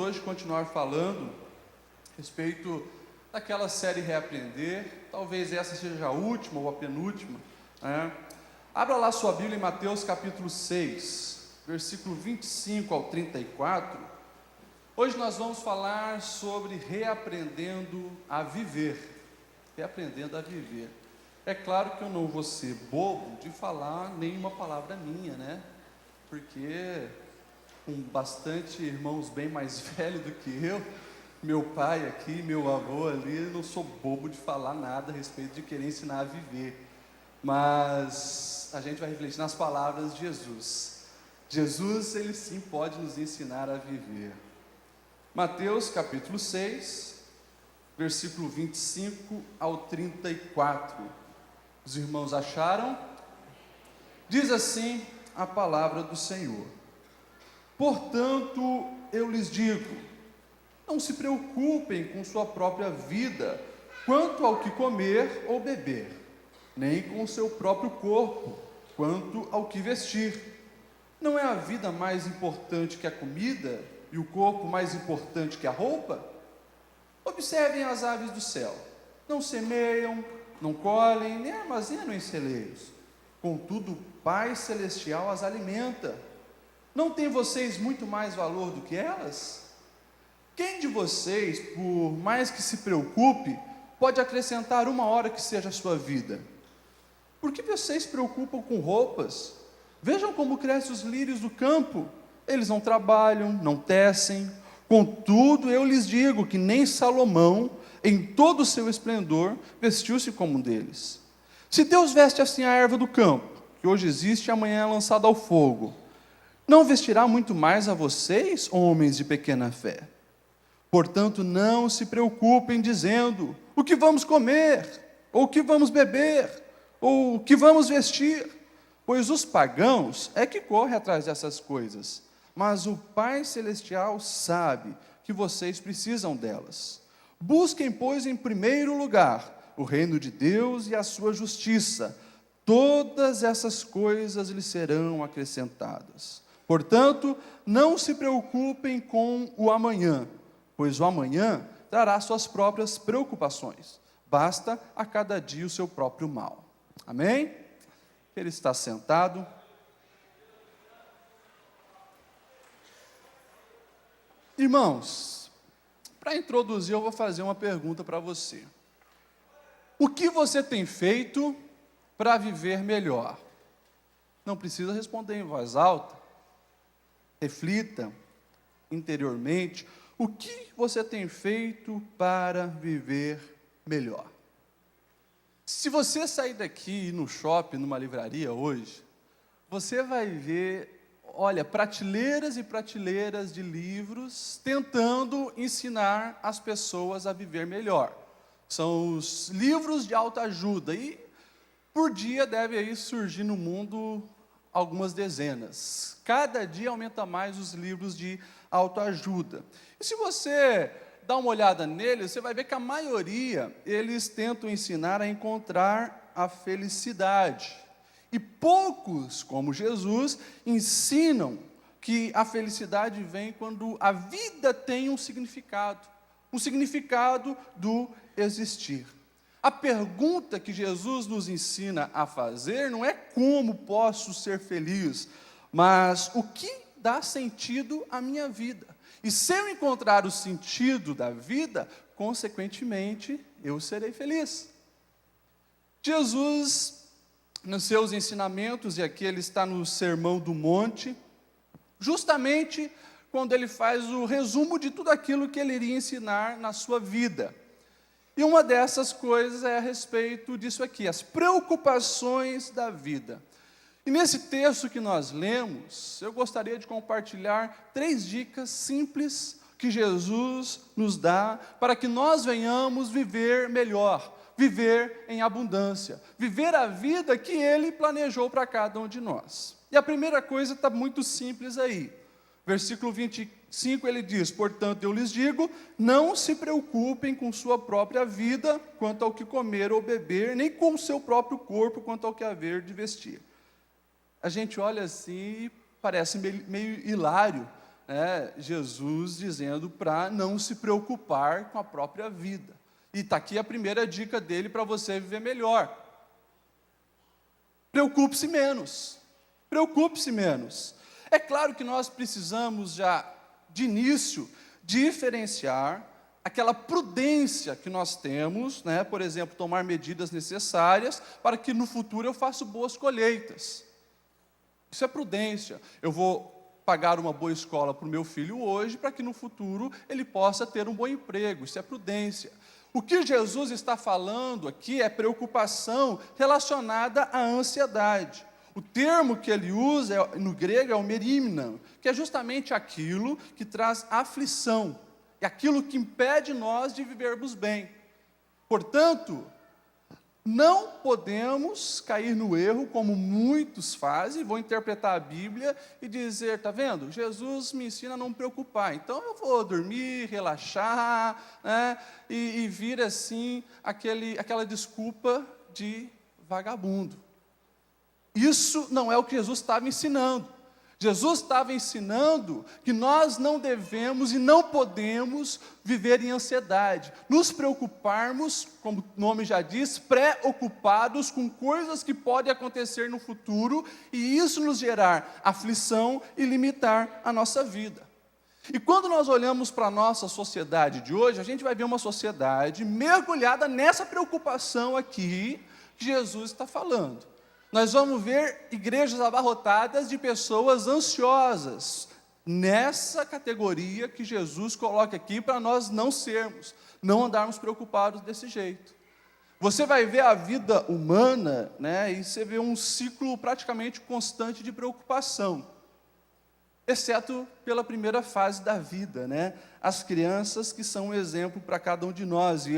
hoje continuar falando a respeito daquela série Reaprender. Talvez essa seja a última ou a penúltima, né? Abra lá sua Bíblia em Mateus capítulo 6, versículo 25 ao 34. Hoje nós vamos falar sobre reaprendendo a viver. Reaprendendo a viver. É claro que eu não vou ser bobo de falar nenhuma palavra minha, né? Porque com bastante irmãos bem mais velhos do que eu, meu pai aqui, meu avô ali, eu não sou bobo de falar nada a respeito de querer ensinar a viver. Mas a gente vai refletir nas palavras de Jesus. Jesus, ele sim pode nos ensinar a viver. Mateus capítulo 6, versículo 25 ao 34. Os irmãos acharam? Diz assim a palavra do Senhor: portanto, eu lhes digo, não se preocupem com sua própria vida, quanto ao que comer ou beber, nem com o seu próprio corpo, quanto ao que vestir. Não é a vida mais importante que a comida, e o corpo mais importante que a roupa? Observem as aves do céu, não semeiam, não colhem, nem armazenam em celeiros, contudo o Pai Celestial as alimenta. Não têm vocês muito mais valor do que elas? Quem de vocês, por mais que se preocupe, pode acrescentar uma hora que seja a sua vida? Por que vocês se preocupam com roupas? Vejam como crescem os lírios do campo. Eles não trabalham, não tecem. Contudo, eu lhes digo que nem Salomão, em todo o seu esplendor, vestiu-se como um deles. Se Deus veste assim a erva do campo, que hoje existe e amanhã é lançada ao fogo, não vestirá muito mais a vocês, homens de pequena fé? Portanto, não se preocupem dizendo, o que vamos comer, ou o que vamos beber, ou o que vamos vestir, pois os pagãos é que correm atrás dessas coisas, mas o Pai Celestial sabe que vocês precisam delas. Busquem, pois, em primeiro lugar o reino de Deus e a sua justiça, todas essas coisas lhes serão acrescentadas. Portanto, não se preocupem com o amanhã, pois o amanhã trará suas próprias preocupações. Basta a cada dia o seu próprio mal. Amém? Ele está sentado. Irmãos, para introduzir eu vou fazer uma pergunta para você. O que você tem feito para viver melhor? Não precisa responder em voz alta. Reflita interiormente. O que você tem feito para viver melhor? Se você sair daqui e ir no shopping, numa livraria hoje, você vai ver, olha, prateleiras e prateleiras de livros tentando ensinar as pessoas a viver melhor. São os livros de autoajuda e por dia deve aí surgir no mundo algumas dezenas. Cada dia aumenta mais os livros de autoajuda. E se você dá uma olhada neles, você vai ver que a maioria, eles tentam ensinar a encontrar a felicidade. E poucos, como Jesus, ensinam que a felicidade vem quando a vida tem um significado do existir. A pergunta que Jesus nos ensina a fazer não é como posso ser feliz, mas o que dá sentido à minha vida. E se eu encontrar o sentido da vida, consequentemente, eu serei feliz. Jesus, nos seus ensinamentos, e aqui ele está no Sermão do Monte, justamente quando ele faz o resumo de tudo aquilo que ele iria ensinar na sua vida. E uma dessas coisas é a respeito disso aqui, as preocupações da vida. E nesse texto que nós lemos, eu gostaria de compartilhar 3 dicas simples que Jesus nos dá para que nós venhamos viver melhor, viver em abundância, viver a vida que Ele planejou para cada um de nós. E a primeira coisa está muito simples aí. Versículo 25 ele diz, portanto eu lhes digo, não se preocupem com sua própria vida, quanto ao que comer ou beber, nem com o seu próprio corpo, quanto ao que haver de vestir. A gente olha assim e parece meio hilário, Jesus dizendo para não se preocupar com a própria vida. E está aqui a primeira dica dele para você viver melhor. Preocupe-se menos. Preocupe-se menos. É claro que nós precisamos já, de início, diferenciar aquela prudência que nós temos, por exemplo, tomar medidas necessárias para que no futuro eu faça boas colheitas. Isso é prudência. Eu vou pagar uma boa escola para o meu filho hoje, para que no futuro ele possa ter um bom emprego. Isso é prudência. O que Jesus está falando aqui é preocupação relacionada à ansiedade. O termo que ele usa no grego é o merimna, que é justamente aquilo que traz aflição, é aquilo que impede nós de vivermos bem. Portanto, não podemos cair no erro, como muitos fazem, vão interpretar a Bíblia e dizer, está vendo? Jesus me ensina a não me preocupar, então eu vou dormir, relaxar, e vir assim, aquela desculpa de vagabundo. Isso não é o que Jesus estava ensinando. Jesus estava ensinando que nós não devemos e não podemos viver em ansiedade, nos preocuparmos, como o nome já diz, preocupados com coisas que podem acontecer no futuro, e isso nos gerar aflição e limitar a nossa vida. E quando nós olhamos para a nossa sociedade de hoje, a gente vai ver uma sociedade mergulhada nessa preocupação aqui que Jesus está falando. Nós vamos ver igrejas abarrotadas de pessoas ansiosas, nessa categoria que Jesus coloca aqui para nós não sermos, não andarmos preocupados desse jeito. Você vai ver a vida humana, e você vê um ciclo praticamente constante de preocupação, exceto pela primeira fase da vida, as crianças que são um exemplo para cada um de nós. E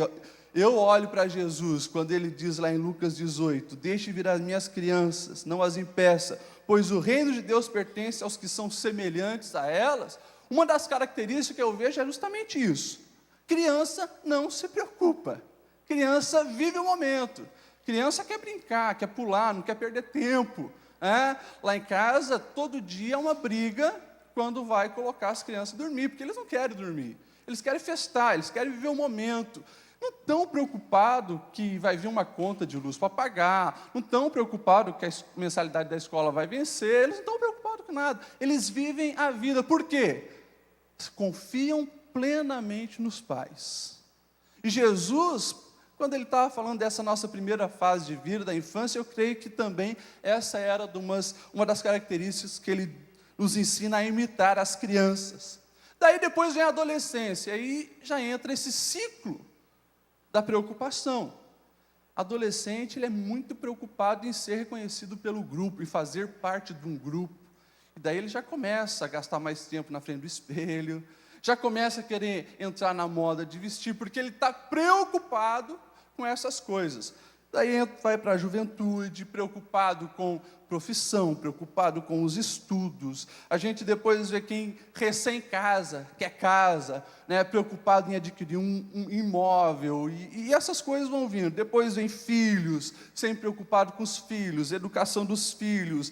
eu olho para Jesus, quando ele diz lá em Lucas 18, deixe vir as minhas crianças, não as impeça, pois o reino de Deus pertence aos que são semelhantes a elas. Uma das características que eu vejo é justamente isso. Criança não se preocupa, criança vive o momento, criança quer brincar, quer pular, não quer perder tempo. Lá em casa, todo dia é uma briga quando vai colocar as crianças a dormir, porque eles não querem dormir, eles querem festar, eles querem viver o momento. Não estão preocupados que vai vir uma conta de luz para pagar, não estão preocupados que a mensalidade da escola vai vencer, eles não estão preocupados com nada. Eles vivem a vida. Por quê? Confiam plenamente nos pais. E Jesus, quando ele estava falando dessa nossa primeira fase de vida, da infância, eu creio que também essa era uma das características que ele nos ensina a imitar as crianças. Daí depois vem a adolescência, aí já entra esse ciclo da preocupação. Adolescente, ele é muito preocupado em ser reconhecido pelo grupo, em fazer parte de um grupo. E daí ele já começa a gastar mais tempo na frente do espelho, já começa a querer entrar na moda de vestir, porque ele está preocupado com essas coisas. Daí vai para a juventude, preocupado com profissão, preocupado com os estudos. A gente depois vê quem recém-casa, quer casa, preocupado em adquirir um imóvel, e essas coisas vão vindo. Depois vem filhos, sempre preocupado com os filhos, educação dos filhos,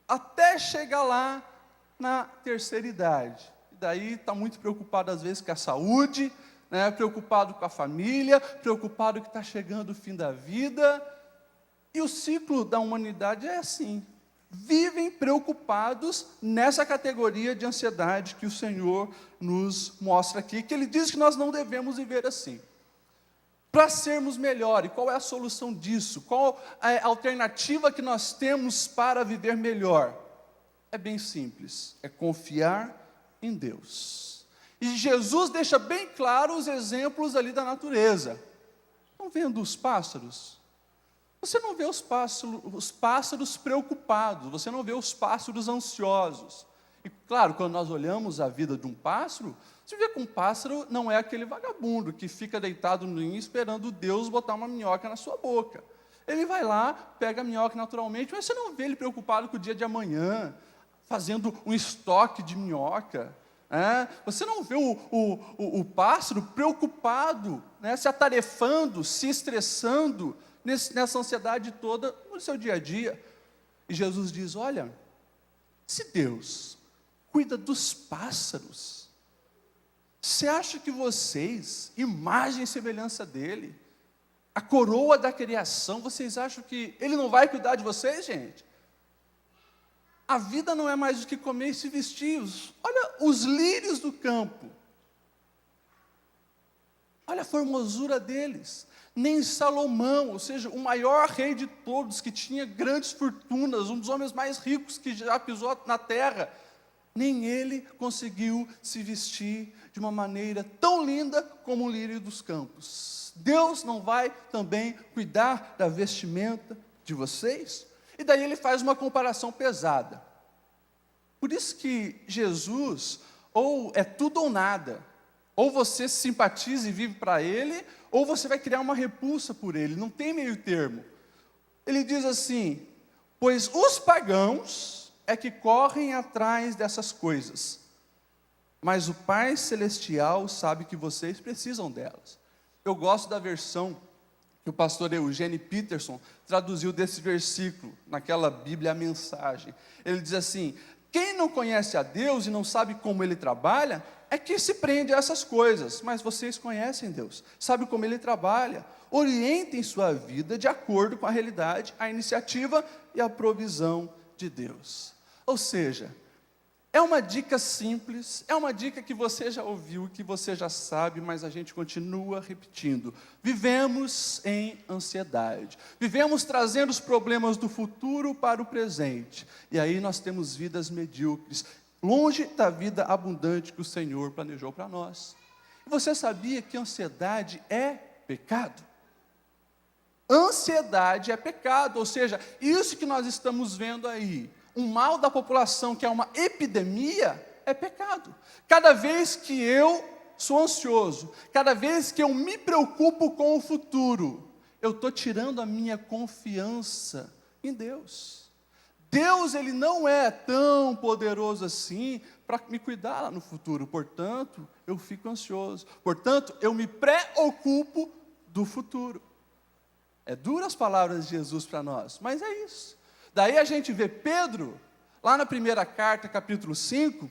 até chegar lá na terceira idade. E daí está muito preocupado às vezes com a saúde, preocupado com a família, preocupado que está chegando o fim da vida. E o ciclo da humanidade é assim. Vivem preocupados nessa categoria de ansiedade que o Senhor nos mostra aqui, que Ele diz que nós não devemos viver assim. Para sermos melhores, qual é a solução disso? Qual é a alternativa que nós temos para viver melhor? É bem simples, é confiar em Deus. E Jesus deixa bem claro os exemplos ali da natureza. Estão vendo os pássaros? Você não vê os pássaros preocupados, você não vê os pássaros ansiosos. E claro, quando nós olhamos a vida de um pássaro, você vê que um pássaro não é aquele vagabundo que fica deitado no ninho esperando Deus botar uma minhoca na sua boca. Ele vai lá, pega a minhoca naturalmente, mas você não vê ele preocupado com o dia de amanhã, fazendo um estoque de minhoca. Você não vê o pássaro preocupado, se atarefando, se estressando, nessa ansiedade toda no seu dia a dia. E Jesus diz, olha, se Deus cuida dos pássaros. Você acha que vocês, imagem e semelhança dele, a coroa da criação, vocês acham que ele não vai cuidar de vocês, gente? A vida não é mais do que comer e se vestir. Olha os lírios do campo. Olha a formosura deles. Nem Salomão, ou seja, o maior rei de todos, que tinha grandes fortunas, um dos homens mais ricos que já pisou na terra, nem ele conseguiu se vestir de uma maneira tão linda como o lírio dos campos. Deus não vai também cuidar da vestimenta de vocês? E daí ele faz uma comparação pesada. Por isso que Jesus, ou é tudo ou nada. Ou você se simpatiza e vive para ele, ou você vai criar uma repulsa por ele. Não tem meio termo. Ele diz assim: pois os pagãos é que correm atrás dessas coisas, mas o Pai Celestial sabe que vocês precisam delas. Eu gosto da versão que o pastor Eugene Peterson traduziu desse versículo, naquela Bíblia a Mensagem. Ele diz assim: quem não conhece a Deus e não sabe como Ele trabalha, é que se prende a essas coisas, mas vocês conhecem Deus, sabem como Ele trabalha, orientem sua vida de acordo com a realidade, a iniciativa e a provisão de Deus. Ou seja, é uma dica simples, é uma dica que você já ouviu, que você já sabe, mas a gente continua repetindo. Vivemos em ansiedade, vivemos trazendo os problemas do futuro para o presente, e aí nós temos vidas medíocres, longe da vida abundante que o Senhor planejou para nós. E você sabia que ansiedade é pecado? Ansiedade é pecado, ou seja, isso que nós estamos vendo aí, um mal da população que é uma epidemia, é pecado. Cada vez que eu sou ansioso, cada vez que eu me preocupo com o futuro, eu estou tirando a minha confiança em Deus. Deus, Ele não é tão poderoso assim para me cuidar lá no futuro, portanto, eu fico ansioso, portanto, eu me preocupo do futuro. É duras as palavras de Jesus para nós, mas é isso. Daí a gente vê Pedro, lá na primeira carta, capítulo 5,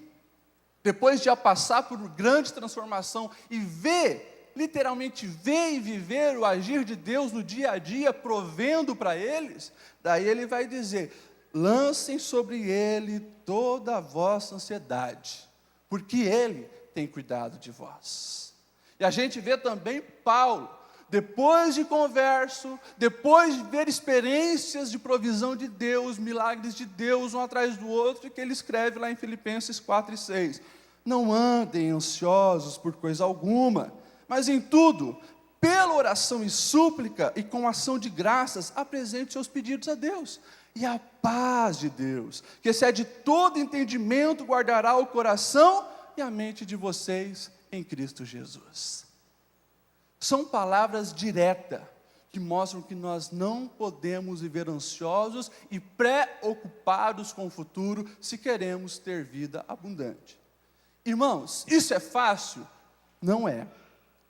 depois de passar por grande transformação e ver, literalmente ver e viver o agir de Deus no dia a dia, provendo para eles, daí ele vai dizer: lancem sobre ele toda a vossa ansiedade, porque ele tem cuidado de vós. E a gente vê também Paulo, depois de converso, depois de ver experiências de provisão de Deus, milagres de Deus, um atrás do outro, que ele escreve lá em Filipenses 4 e 6. Não andem ansiosos por coisa alguma, mas em tudo, pela oração e súplica e com ação de graças, apresente seus pedidos a Deus. E a paz de Deus, que excede todo entendimento, guardará o coração e a mente de vocês em Cristo Jesus. São palavras diretas, que mostram que nós não podemos viver ansiosos e preocupados com o futuro, se queremos ter vida abundante. Irmãos, isso é fácil? Não é.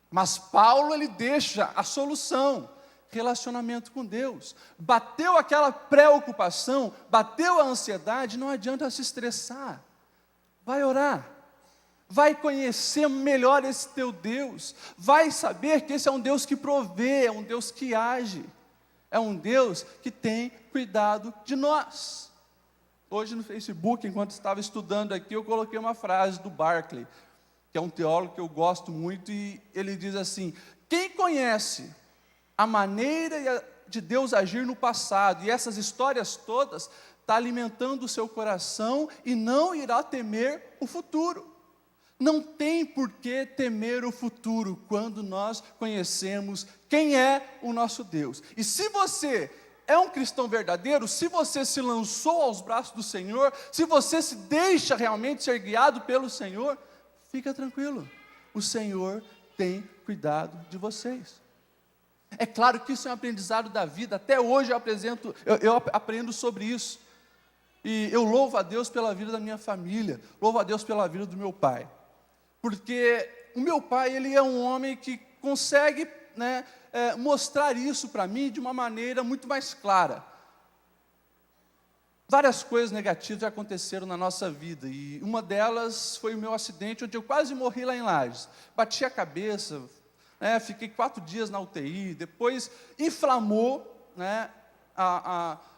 Mas Paulo, ele deixa a solução: relacionamento com Deus. Bateu aquela preocupação, bateu a ansiedade, não adianta se estressar. Vai orar. Vai conhecer melhor esse teu Deus, vai saber que esse é um Deus que provê, é um Deus que age, é um Deus que tem cuidado de nós. Hoje no Facebook, enquanto estava estudando aqui, eu coloquei uma frase do Barclay, que é um teólogo que eu gosto muito, e ele diz assim: quem conhece a maneira de Deus agir no passado, e essas histórias todas, está alimentando o seu coração e não irá temer o futuro. Não tem por que temer o futuro quando nós conhecemos quem é o nosso Deus. E se você é um cristão verdadeiro, se você se lançou aos braços do Senhor, se você se deixa realmente ser guiado pelo Senhor, fica tranquilo, o Senhor tem cuidado de vocês. É claro que isso é um aprendizado da vida, até hoje eu aprendo sobre isso. E eu louvo a Deus pela vida da minha família, louvo a Deus pela vida do meu pai. Porque o meu pai, ele é um homem que consegue, mostrar isso para mim de uma maneira muito mais clara. Várias coisas negativas aconteceram na nossa vida, e uma delas foi o meu acidente, onde eu quase morri lá em Lages. Bati a cabeça, fiquei 4 dias na UTI, depois inflamou,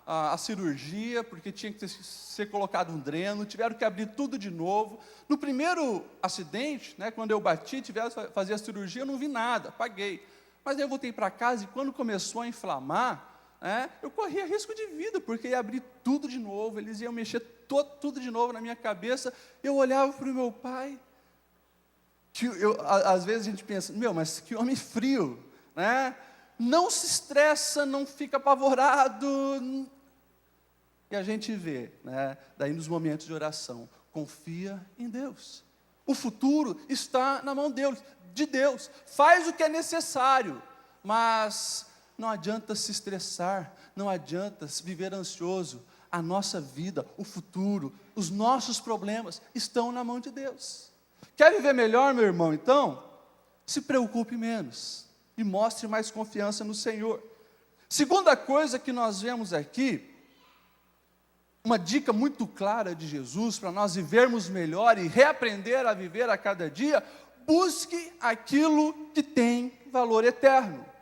a cirurgia, porque tinha que ser colocado um dreno, tiveram que abrir tudo de novo. No primeiro acidente, quando eu bati, tiveram que fazer a cirurgia, eu não vi nada, apaguei. Mas aí eu voltei para casa, e quando começou a inflamar, eu corria risco de vida, porque ia abrir tudo de novo, eles iam mexer tudo de novo na minha cabeça. Eu olhava para o meu pai, às vezes a gente pensa, mas que homem frio, não se estressa, não fica apavorado. E a gente vê, daí nos momentos de oração, confia em Deus. O futuro está na mão de Deus. Faz o que é necessário, mas não adianta se estressar, não adianta viver ansioso. A nossa vida, o futuro, os nossos problemas estão na mão de Deus. Quer viver melhor, meu irmão? Então, se preocupe menos e mostre mais confiança no Senhor. Segunda coisa que nós vemos aqui, uma dica muito clara de Jesus para nós vivermos melhor e reaprender a viver a cada dia: busque aquilo que tem valor eterno.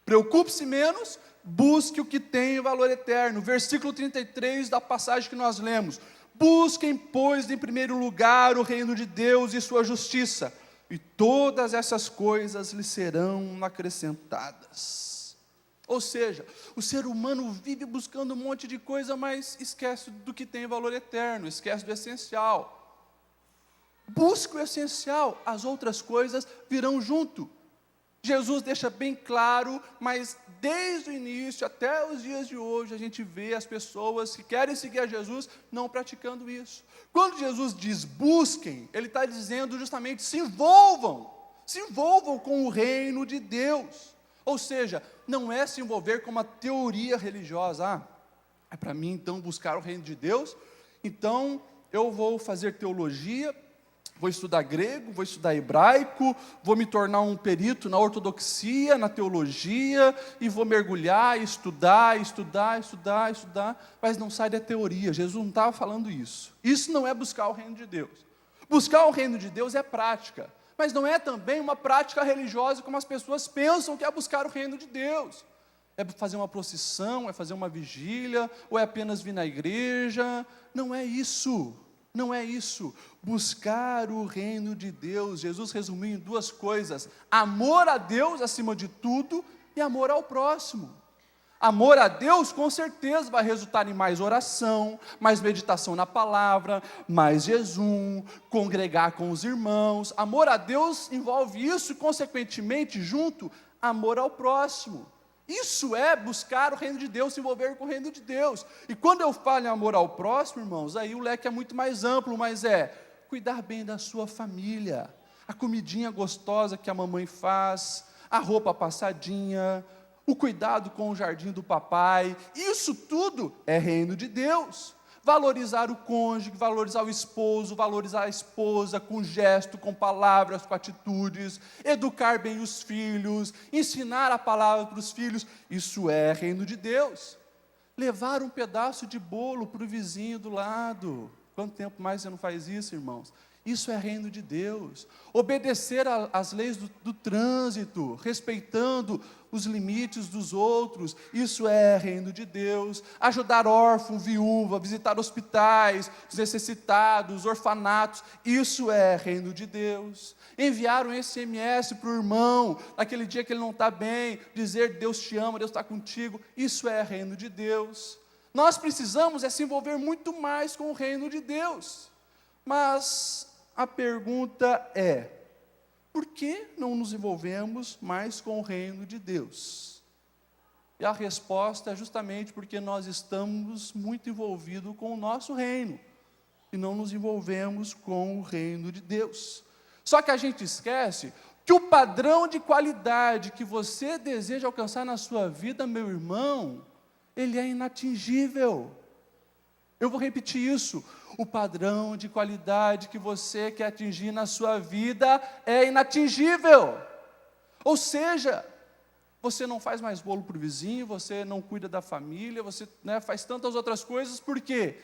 Preocupe-se menos, busque o que tem valor eterno. Versículo 33 da passagem que nós lemos: busquem, pois, em primeiro lugar o reino de Deus e sua justiça, e todas essas coisas lhe serão acrescentadas. Ou seja, o ser humano vive buscando um monte de coisa, mas esquece do que tem valor eterno, esquece do essencial. Busque o essencial, as outras coisas virão junto. Jesus deixa bem claro, mas desde o início até os dias de hoje, a gente vê as pessoas que querem seguir a Jesus não praticando isso. Quando Jesus diz busquem, Ele está dizendo justamente se envolvam com o reino de Deus. Ou seja, não é se envolver com uma teoria religiosa. É para mim então buscar o reino de Deus, então eu vou fazer teologia, vou estudar grego, vou estudar hebraico, vou me tornar um perito na ortodoxia, na teologia, e vou mergulhar, estudar, mas não sai da teoria. Jesus não estava falando isso. Isso não é buscar o reino de Deus. Buscar o reino de Deus é prática, mas não é também uma prática religiosa como as pessoas pensam que é buscar o reino de Deus. É fazer uma procissão, é fazer uma vigília, ou é apenas vir na igreja. Não é isso. Não é isso. Buscar o reino de Deus, Jesus resumiu em 2 coisas: amor a Deus acima de tudo e amor ao próximo. Amor a Deus com certeza vai resultar em mais oração, mais meditação na palavra, mais jejum, congregar com os irmãos. Amor a Deus envolve isso e, consequentemente, junto, amor ao próximo. Isso é buscar o reino de Deus, se envolver com o reino de Deus. E quando eu falo em amor ao próximo, irmãos, aí o leque é muito mais amplo, mas é cuidar bem da sua família, a comidinha gostosa que a mamãe faz, a roupa passadinha, o cuidado com o jardim do papai. Isso tudo é reino de Deus. Valorizar o cônjuge, valorizar o esposo, valorizar a esposa com gesto, com palavras, com atitudes, educar bem os filhos, ensinar a palavra para os filhos, isso é reino de Deus. Levar um pedaço de bolo para o vizinho do lado. Quanto tempo mais você não faz isso, irmãos? Isso é reino de Deus. Obedecer às leis do trânsito, respeitando os limites dos outros, isso é reino de Deus. Ajudar órfão, viúva, visitar hospitais, os necessitados, orfanatos, isso é reino de Deus. Enviar um SMS para o irmão, naquele dia que ele não está bem, dizer Deus te ama, Deus está contigo, isso é reino de Deus. Nós precisamos se envolver muito mais com o reino de Deus. Mas a pergunta é: por que não nos envolvemos mais com o reino de Deus? E a resposta é justamente porque nós estamos muito envolvidos com o nosso reino e não nos envolvemos com o reino de Deus. Só que a gente esquece que o padrão de qualidade que você deseja alcançar na sua vida, meu irmão, ele é inatingível. Eu vou repetir isso: o padrão de qualidade que você quer atingir na sua vida é inatingível. Ou seja, você não faz mais bolo para o vizinho, você não cuida da família, você, faz tantas outras coisas, por quê?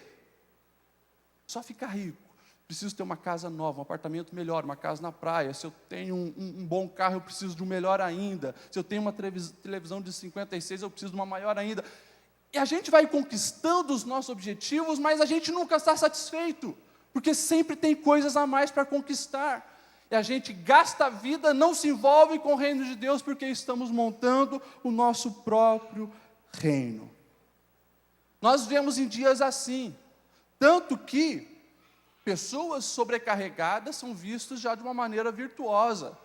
Só ficar rico. Preciso ter uma casa nova, um apartamento melhor, uma casa na praia. Se eu tenho um bom carro, eu preciso de um melhor ainda. Se eu tenho uma televisão de 56, eu preciso de uma maior ainda. E a gente vai conquistando os nossos objetivos, mas a gente nunca está satisfeito, porque sempre tem coisas a mais para conquistar. E a gente gasta a vida, não se envolve com o reino de Deus, porque estamos montando o nosso próprio reino. Nós vivemos em dias assim, tanto que pessoas sobrecarregadas são vistas já de uma maneira virtuosa.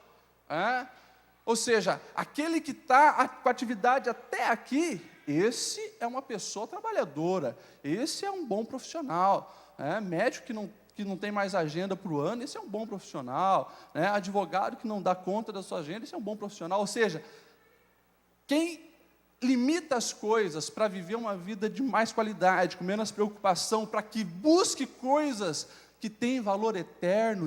Ou seja, aquele que está com a atividade até aqui, esse é uma pessoa trabalhadora, esse é um bom profissional. Médico que não tem mais agenda para o ano, esse é um bom profissional. Advogado que não dá conta da sua agenda, esse é um bom profissional. Ou seja, quem limita as coisas para viver uma vida de mais qualidade, com menos preocupação, para que busque coisas que têm valor eterno,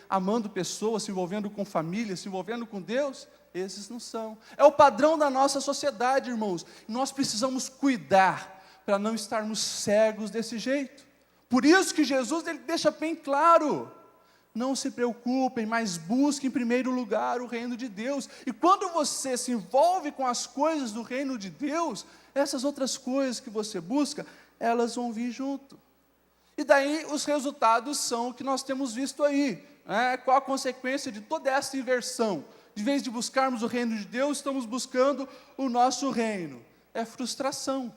amando pessoas, se envolvendo com família, se envolvendo com Deus, esses não são. É o padrão da nossa sociedade, irmãos. Nós precisamos cuidar para não estarmos cegos desse jeito. Por isso que Jesus ele deixa bem claro: não se preocupem, mas busquem em primeiro lugar o reino de Deus. E quando você se envolve com as coisas do reino de Deus, essas outras coisas que você busca, elas vão vir junto. E daí os resultados são o que nós temos visto aí. Qual a consequência de toda essa inversão? De vez de buscarmos o reino de Deus, estamos buscando o nosso reino. É frustração.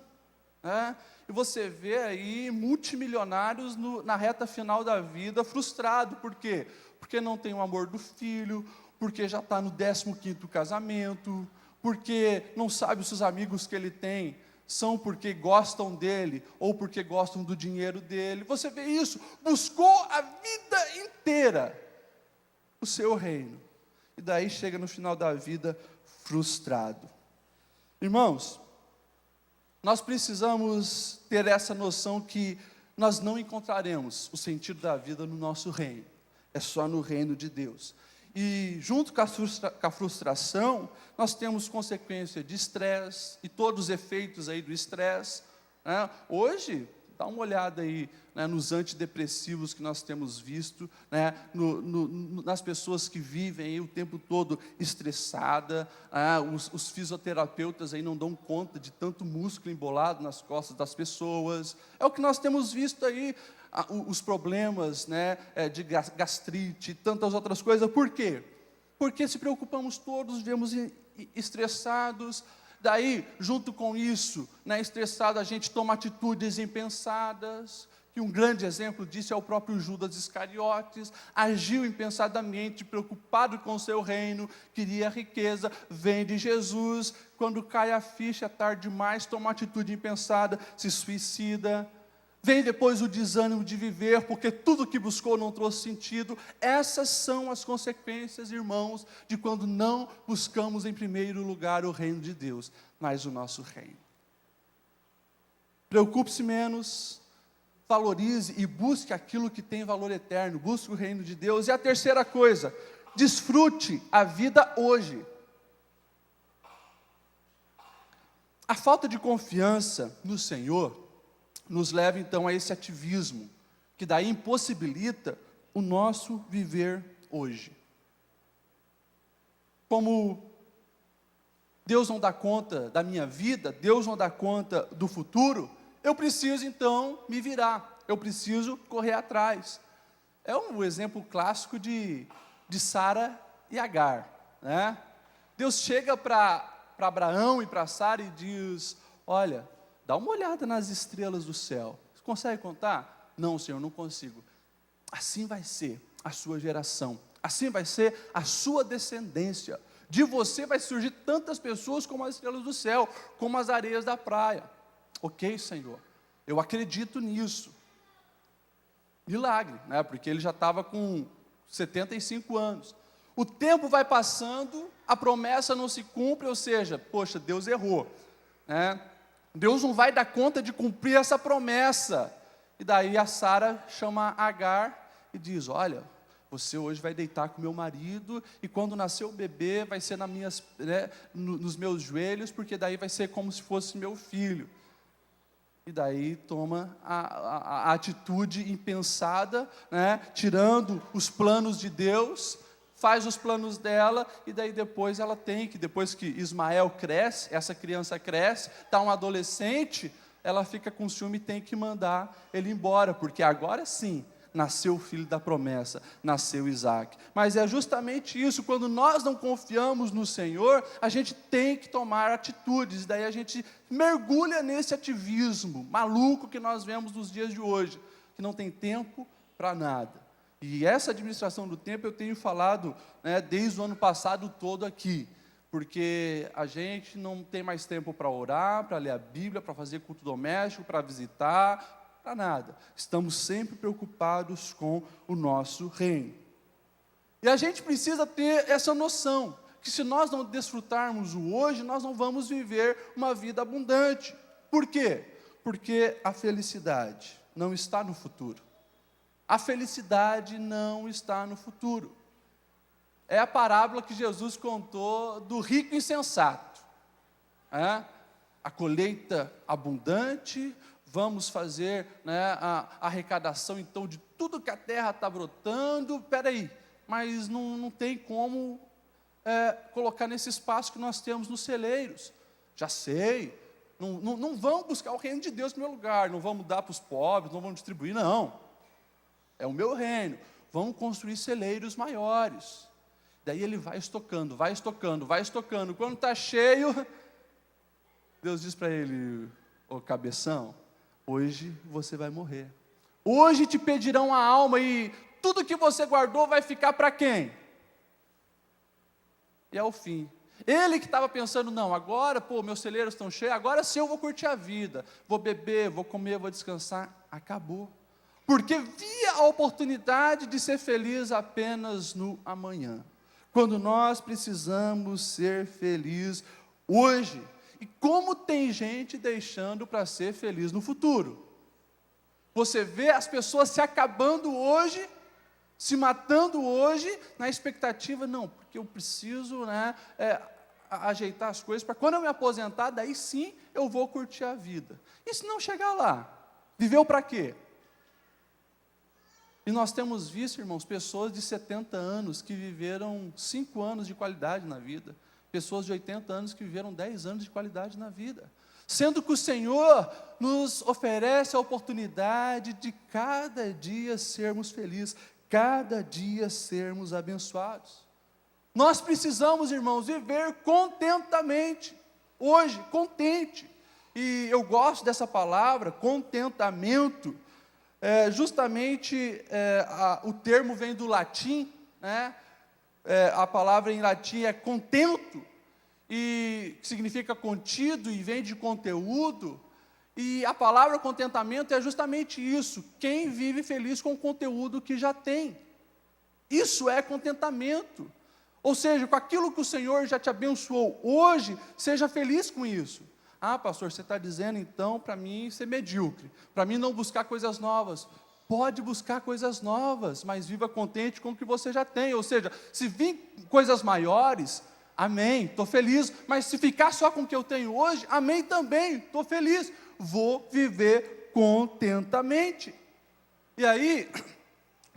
E você vê aí multimilionários na reta final da vida frustrado. Por quê? Porque não tem o amor do filho, porque já está no 15º casamento, porque não sabe se os amigos que ele tem são porque gostam dele, ou porque gostam do dinheiro dele. Você vê isso, buscou a vida inteira o seu reino, e daí chega no final da vida frustrado. Irmãos, nós precisamos ter essa noção que nós não encontraremos o sentido da vida no nosso reino, é só no reino de Deus. E junto com a frustração, nós temos consequência de estresse, e todos os efeitos aí do estresse. Hoje, dá uma olhada aí nos antidepressivos que nós temos visto, nas pessoas que vivem aí o tempo todo estressada. Os fisioterapeutas aí não dão conta de tanto músculo embolado nas costas das pessoas. É o que nós temos visto aí, os problemas de gastrite e tantas outras coisas. Por quê? Porque se preocupamos todos, vivemos estressados. Daí, junto com isso, estressado, a gente toma atitudes impensadas, que um grande exemplo disso é o próprio Judas Iscariotes. Agiu impensadamente, preocupado com o seu reino, queria riqueza, vende Jesus. Quando cai a ficha, é tarde demais, toma uma atitude impensada, se suicida. Vem depois o desânimo de viver, porque tudo que buscou não trouxe sentido. Essas são as consequências, irmãos, de quando não buscamos em primeiro lugar o reino de Deus, mas o nosso reino. Preocupe-se menos, valorize e busque aquilo que tem valor eterno, busque o reino de Deus. E a terceira coisa, desfrute a vida hoje. A falta de confiança no Senhor nos leva então a esse ativismo, que daí impossibilita o nosso viver hoje. Como Deus não dá conta da minha vida, Deus não dá conta do futuro, eu preciso então me virar, eu preciso correr atrás. É um exemplo clássico de Sara e Agar. Deus chega para Abraão e para Sara e diz: olha, dá uma olhada nas estrelas do céu. Você consegue contar? Não, Senhor, não consigo. Assim vai ser a sua geração. Assim vai ser a sua descendência. De você vai surgir tantas pessoas como as estrelas do céu, como as areias da praia. Ok, Senhor, eu acredito nisso. Milagre, porque ele já estava com 75 anos. O tempo vai passando, a promessa não se cumpre, ou seja, poxa, Deus errou. Deus não vai dar conta de cumprir essa promessa. E daí a Sara chama Agar e diz: olha, você hoje vai deitar com meu marido, e quando nascer o bebê, vai ser nos meus joelhos, porque daí vai ser como se fosse meu filho. E daí toma a atitude impensada, né, tirando os planos de Deus, faz os planos dela, e daí depois ela depois que Ismael cresce, essa criança cresce, está um adolescente, ela fica com ciúme e tem que mandar ele embora, porque agora sim, nasceu o filho da promessa, nasceu Isaac. Mas é justamente isso, quando nós não confiamos no Senhor, a gente tem que tomar atitudes, daí a gente mergulha nesse ativismo maluco que nós vemos nos dias de hoje, que não tem tempo para nada. E essa administração do tempo eu tenho falado, né, desde o ano passado todo aqui, porque a gente não tem mais tempo para orar, para ler a Bíblia, para fazer culto doméstico, para visitar, para nada. Estamos sempre preocupados com o nosso reino. E a gente precisa ter essa noção, que se nós não desfrutarmos o hoje, nós não vamos viver uma vida abundante. Por quê? Porque a felicidade não está no futuro. A felicidade não está no futuro. É a parábola que Jesus contou do rico insensato. A colheita abundante, vamos fazer, né, a arrecadação então de tudo que a terra está brotando. Peraí, mas não tem como colocar nesse espaço que nós temos nos celeiros. Já sei, não vamos buscar o reino de Deus em primeiro lugar, não vamos dar para os pobres, não vamos distribuir, não. É o meu reino, vamos construir celeiros maiores. Daí ele vai estocando, quando está cheio, Deus diz para ele: ô cabeção, hoje você vai morrer. Hoje te pedirão a alma e tudo que você guardou vai ficar para quem? E é o fim. Ele que estava pensando, não, agora, meus celeiros estão cheios, agora sim eu vou curtir a vida, vou beber, vou comer, vou descansar. Acabou. Porque via a oportunidade de ser feliz apenas no amanhã. Quando nós precisamos ser felizes hoje. E como tem gente deixando para ser feliz no futuro. Você vê as pessoas se acabando hoje, se matando hoje, na expectativa, não, porque eu preciso, né, ajeitar as coisas, para quando eu me aposentar, daí sim eu vou curtir a vida. E se não chegar lá? Viveu para quê? E nós temos visto, irmãos, pessoas de 70 anos que viveram 5 anos de qualidade na vida. Pessoas de 80 anos que viveram 10 anos de qualidade na vida. Sendo que o Senhor nos oferece a oportunidade de cada dia sermos felizes, cada dia sermos abençoados. Nós precisamos, irmãos, viver contentamente. Hoje, contente. E eu gosto dessa palavra, contentamento. O termo vem do latim, né? A palavra em latim é contento, e significa contido, e vem de conteúdo, e a palavra contentamento é justamente isso, quem vive feliz com o conteúdo que já tem, isso é contentamento, ou seja, com aquilo que o Senhor já te abençoou hoje, seja feliz com isso. Ah, pastor, você está dizendo então para mim ser medíocre, para mim não buscar coisas novas. Pode buscar coisas novas, mas viva contente com o que você já tem. Ou seja, se vir coisas maiores, amém, estou feliz. Mas se ficar só com o que eu tenho hoje, amém também, estou feliz. Vou viver contentamente. E aí,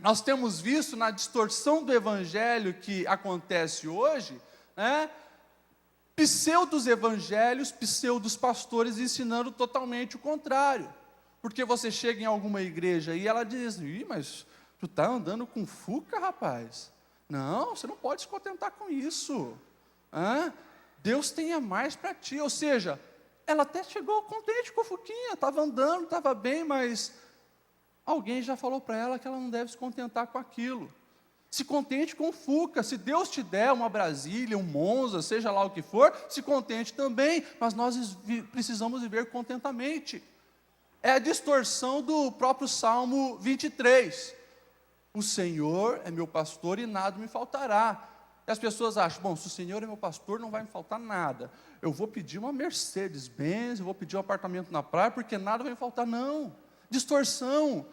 nós temos visto na distorção do evangelho que acontece hoje, né? Pseudos evangelhos, pseudos pastores ensinando totalmente o contrário. Porque você chega em alguma igreja e ela diz: ih, mas tu está andando com fuca, rapaz. Não, você não pode se contentar com isso. Deus tenha mais para ti. Ou seja, ela até chegou contente com o fuquinha, estava andando, estava bem, mas alguém já falou para ela que ela não deve se contentar com aquilo. Se contente com o Fuca, se Deus te der uma Brasília, um Monza, seja lá o que for, se contente também, mas nós precisamos viver contentamente. É a distorção do próprio Salmo 23. O Senhor é meu pastor e nada me faltará. E as pessoas acham, bom, se o Senhor é meu pastor, não vai me faltar nada. Eu vou pedir uma Mercedes-Benz, eu vou pedir um apartamento na praia, porque nada vai me faltar. Não, distorção.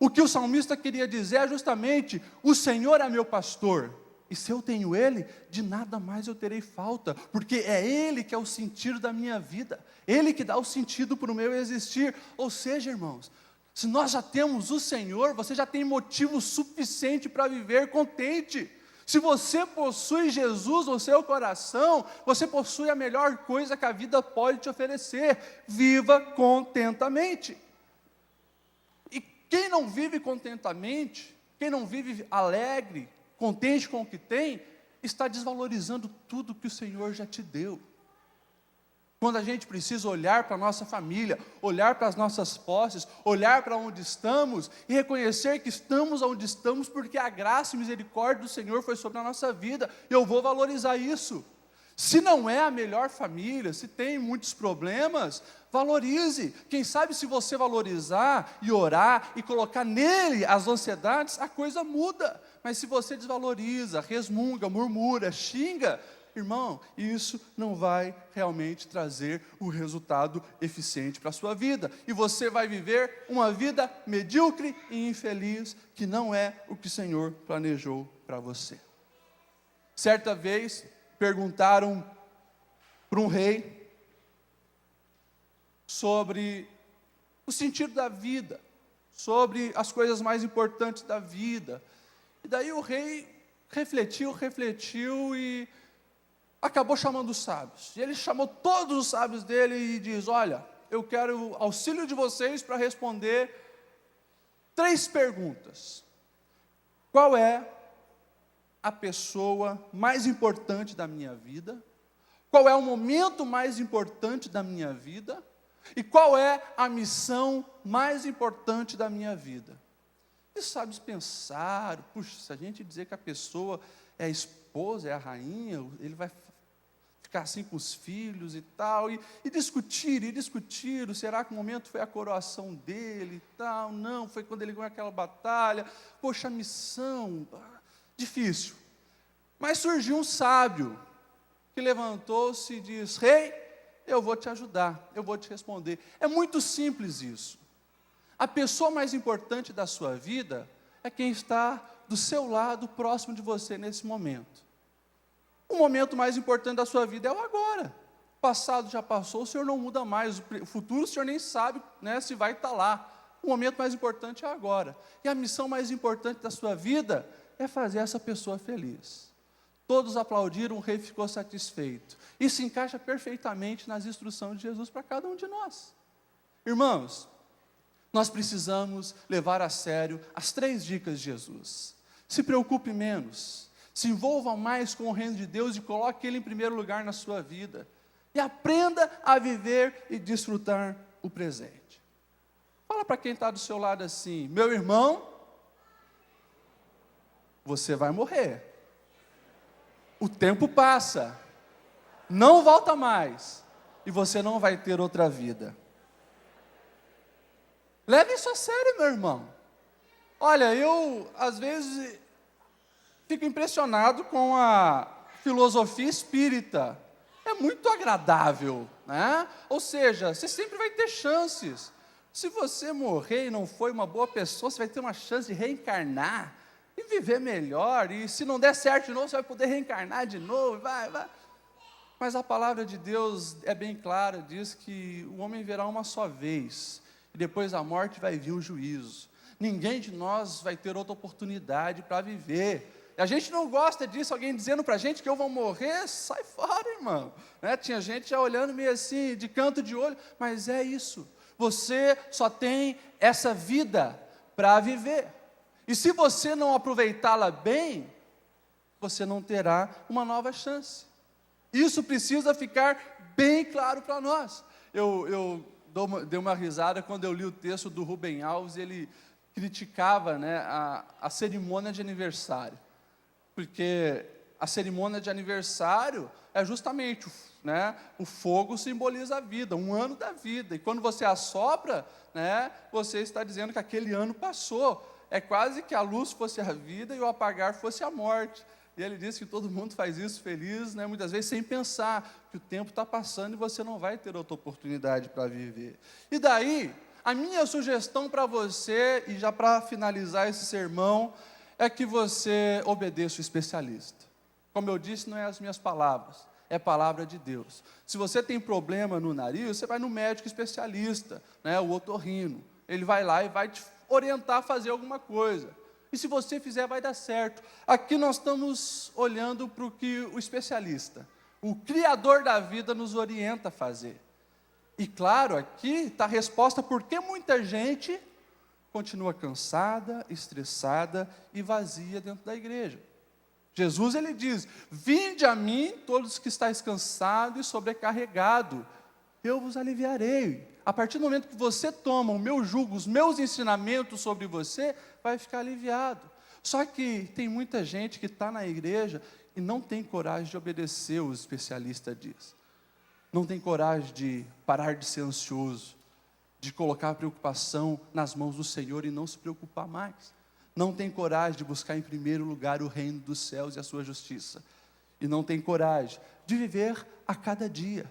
O que o salmista queria dizer é justamente: o Senhor é meu pastor, e se eu tenho Ele, de nada mais eu terei falta, porque é Ele que é o sentido da minha vida, Ele que dá o sentido para o meu existir. Ou seja, irmãos, se nós já temos o Senhor, você já tem motivo suficiente para viver contente. Se você possui Jesus no seu coração, você possui a melhor coisa que a vida pode te oferecer: viva contentamente. E quem não vive contentamente, quem não vive alegre, contente com o que tem, está desvalorizando tudo que o Senhor já te deu. Quando a gente precisa olhar para a nossa família, olhar para as nossas posses, olhar para onde estamos e reconhecer que estamos onde estamos porque a graça e misericórdia do Senhor foi sobre a nossa vida, eu vou valorizar isso. Se não é a melhor família, se tem muitos problemas, valorize. Quem sabe se você valorizar e orar e colocar nele as ansiedades, a coisa muda. Mas se você desvaloriza, resmunga, murmura, xinga, irmão, isso não vai realmente trazer o resultado eficiente para a sua vida. E você vai viver uma vida medíocre e infeliz, que não é o que o Senhor planejou para você. Certa vez, perguntaram para um rei sobre o sentido da vida, sobre as coisas mais importantes da vida. E daí o rei refletiu e acabou chamando os sábios. E ele chamou todos os sábios dele e diz: olha, eu quero o auxílio de vocês para responder 3 perguntas. Qual é a pessoa mais importante da minha vida? Qual é o momento mais importante da minha vida? E qual é a missão mais importante da minha vida? E os sábios pensaram: puxa, se a gente dizer que a pessoa é a esposa, é a rainha, ele vai ficar assim com os filhos e tal, e discutiram, será que o momento foi a coroação dele e tal? Não, foi quando ele ganhou aquela batalha. Poxa, a missão, difícil. Mas surgiu um sábio, que levantou-se e disse: rei, eu vou te ajudar, eu vou te responder. É muito simples isso. A pessoa mais importante da sua vida é quem está do seu lado, próximo de você nesse momento. O momento mais importante da sua vida é o agora. O passado já passou, o Senhor não muda mais. O futuro o Senhor nem sabe, né, se vai estar lá. O momento mais importante é agora. E a missão mais importante da sua vida é fazer essa pessoa feliz. Todos aplaudiram, o rei ficou satisfeito. Isso encaixa perfeitamente nas instruções de Jesus para cada um de nós. Irmãos, nós precisamos levar a sério as 3 dicas de Jesus. Se preocupe menos, se envolva mais com o reino de Deus e coloque Ele em primeiro lugar na sua vida. E aprenda a viver e desfrutar o presente. Fala para quem está do seu lado assim: meu irmão, você vai morrer. O tempo passa, não volta mais, e você não vai ter outra vida. Leve isso a sério, meu irmão. Olha, eu às vezes fico impressionado com a filosofia espírita. É muito agradável, né? Ou seja, você sempre vai ter chances. Se você morrer e não foi uma boa pessoa, você vai ter uma chance de reencarnar e viver melhor. E se não der certo de novo, você vai poder reencarnar de novo. Vai. Mas a palavra de Deus é bem clara, diz que o homem verá uma só vez, e depois da morte vai vir o juízo. Ninguém de nós vai ter outra oportunidade para viver. A gente não gosta disso, alguém dizendo para a gente que eu vou morrer, sai fora, irmão. Né? Tinha gente já olhando meio assim, de canto de olho, mas é isso. Você só tem essa vida para viver. E se você não aproveitá-la bem, você não terá uma nova chance. Isso precisa ficar bem claro para nós. Eu dei uma risada quando eu li o texto do Rubem Alves, ele criticava, né, a cerimônia de aniversário. Porque a cerimônia de aniversário é justamente, né, o fogo simboliza a vida, um ano da vida. E quando você assopra, né, você está dizendo que aquele ano passou. É quase que a luz fosse a vida e o apagar fosse a morte. E ele disse que todo mundo faz isso feliz, né, muitas vezes sem pensar que o tempo está passando e você não vai ter outra oportunidade para viver. E daí, A minha sugestão para você, e já para finalizar esse sermão, é que você obedeça o especialista. Como eu disse, não é as minhas palavras, é a palavra de Deus. Se você tem problema no nariz, você vai no médico especialista, né, o otorrino. Ele vai lá e vai te orientar a fazer alguma coisa. E se você fizer, vai dar certo. Aqui nós estamos olhando para o que o especialista, o Criador da vida, nos orienta a fazer. E claro, aqui está a resposta por que muita gente continua cansada, estressada e vazia dentro da igreja. Jesus, ele diz: vinde a mim todos que estáis cansados e sobrecarregados, eu vos aliviarei. A partir do momento que você toma o meu jugo, os meus ensinamentos sobre você, vai ficar aliviado. Só que tem muita gente que está na igreja e não tem coragem de obedecer, o especialista diz. Não tem coragem de parar de ser ansioso, de colocar a preocupação nas mãos do Senhor e não se preocupar mais. Não tem coragem de buscar em primeiro lugar o reino dos céus e a sua justiça. E não tem coragem de viver a cada dia,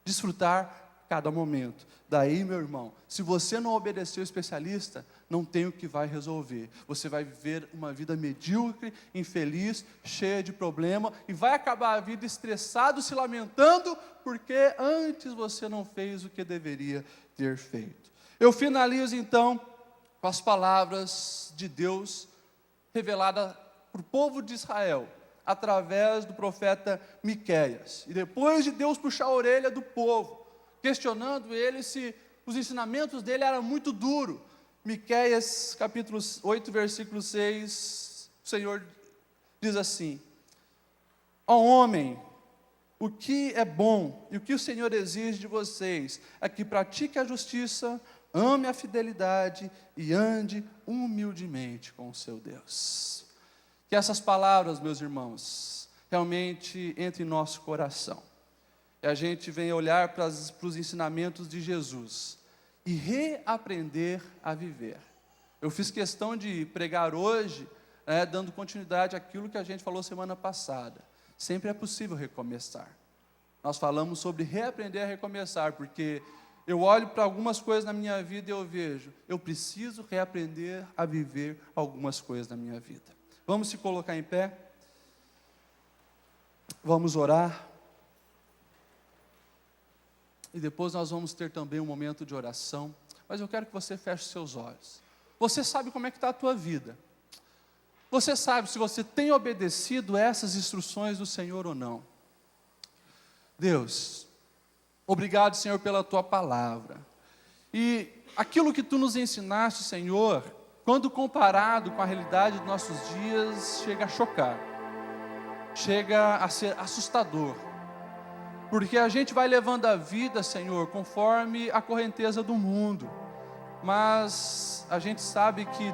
desfrutar cada momento. Daí, meu irmão, se você não obedecer o especialista, não tem o que vai resolver. Você vai viver uma vida medíocre, infeliz, cheia de problema, e vai acabar a vida estressado, se lamentando, porque antes você não fez o que deveria ter feito. Eu finalizo então com as palavras de Deus reveladas para o povo de Israel, através do profeta Miqueias. E depois de Deus puxar a orelha do povo, questionando ele se os ensinamentos dele eram muito duros, Miqueias capítulo 8, versículo 6, o Senhor diz assim: ó homem, o que é bom e o que o Senhor exige de vocês é que pratique a justiça, ame a fidelidade e ande humildemente com o seu Deus. Que essas palavras, meus irmãos, realmente entrem em nosso coração. E a gente venha olhar para os ensinamentos de Jesus e reaprender a viver. Eu fiz questão de pregar hoje, dando continuidade àquilo que a gente falou semana passada. Sempre é possível recomeçar. Nós falamos sobre reaprender a recomeçar, porque eu olho para algumas coisas na minha vida e eu vejo, eu preciso reaprender a viver algumas coisas na minha vida. Vamos se colocar em pé? Vamos orar? E depois nós vamos ter também um momento de oração. Mas eu quero que você feche seus olhos. Você sabe como é que está a tua vida. Você sabe se você tem obedecido essas instruções do Senhor ou não. Deus, obrigado, Senhor, pela Tua palavra. E aquilo que Tu nos ensinaste, Senhor, quando comparado com a realidade dos nossos dias, chega a chocar. Chega a ser assustador. Porque a gente vai levando a vida, Senhor, conforme a correnteza do mundo. Mas a gente sabe que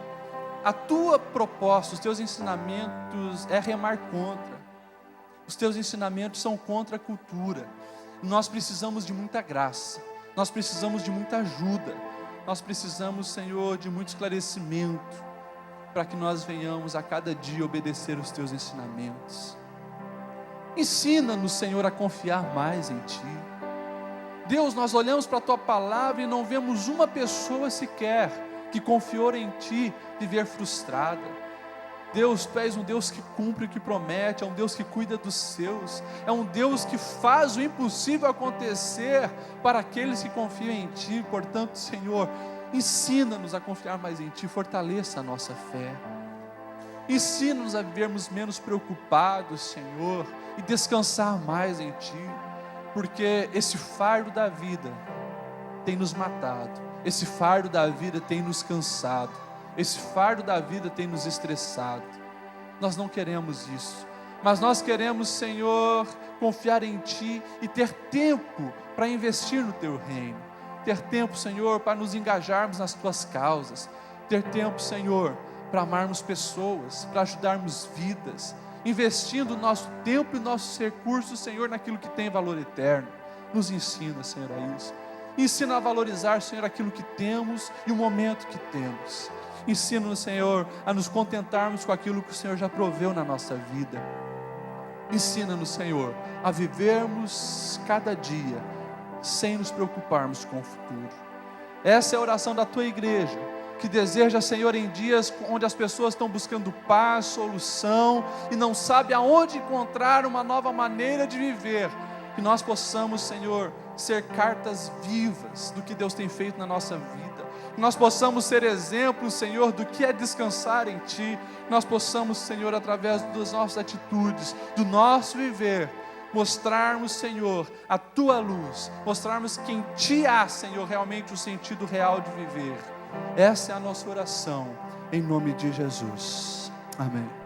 a Tua proposta, os Teus ensinamentos é remar contra. Os Teus ensinamentos são contra a cultura. Nós precisamos de muita graça. Nós precisamos de muita ajuda. Nós precisamos, Senhor, de muito esclarecimento, para que nós venhamos a cada dia obedecer os Teus ensinamentos. Ensina-nos, Senhor, a confiar mais em Ti. Deus, nós olhamos para a Tua palavra e não vemos uma pessoa sequer que confiou em Ti viver frustrada. Deus, Tu és um Deus que cumpre o que promete, é um Deus que cuida dos seus, é um Deus que faz o impossível acontecer para aqueles que confiam em Ti. Portanto, Senhor, ensina-nos a confiar mais em Ti, fortaleça a nossa fé. Ensina-nos a vivermos menos preocupados, Senhor, e descansar mais em Ti, porque esse fardo da vida tem nos matado, esse fardo da vida tem nos cansado, esse fardo da vida tem nos estressado. Nós não queremos isso, mas nós queremos, Senhor, confiar em Ti e ter tempo para investir no Teu reino, ter tempo, Senhor, para nos engajarmos nas Tuas causas, ter tempo, Senhor, para amarmos pessoas, para ajudarmos vidas, investindo nosso tempo e nossos recursos, Senhor, naquilo que tem valor eterno. Nos ensina, Senhor, a isso. Ensina a valorizar, Senhor, aquilo que temos e o momento que temos. Ensina-nos, Senhor, a nos contentarmos com aquilo que o Senhor já proveu na nossa vida. Ensina-nos, Senhor, a vivermos cada dia sem nos preocuparmos com o futuro. Essa é a oração da tua igreja, que deseja, Senhor, em dias onde as pessoas estão buscando paz, solução, e não sabem aonde encontrar uma nova maneira de viver, que nós possamos, Senhor, ser cartas vivas do que Deus tem feito na nossa vida, que nós possamos ser exemplos, Senhor, do que é descansar em Ti, que nós possamos, Senhor, através das nossas atitudes, do nosso viver, mostrarmos, Senhor, a Tua luz, mostrarmos que em Ti há, Senhor, realmente o sentido real de viver. Essa é a nossa oração, em nome de Jesus. Amém.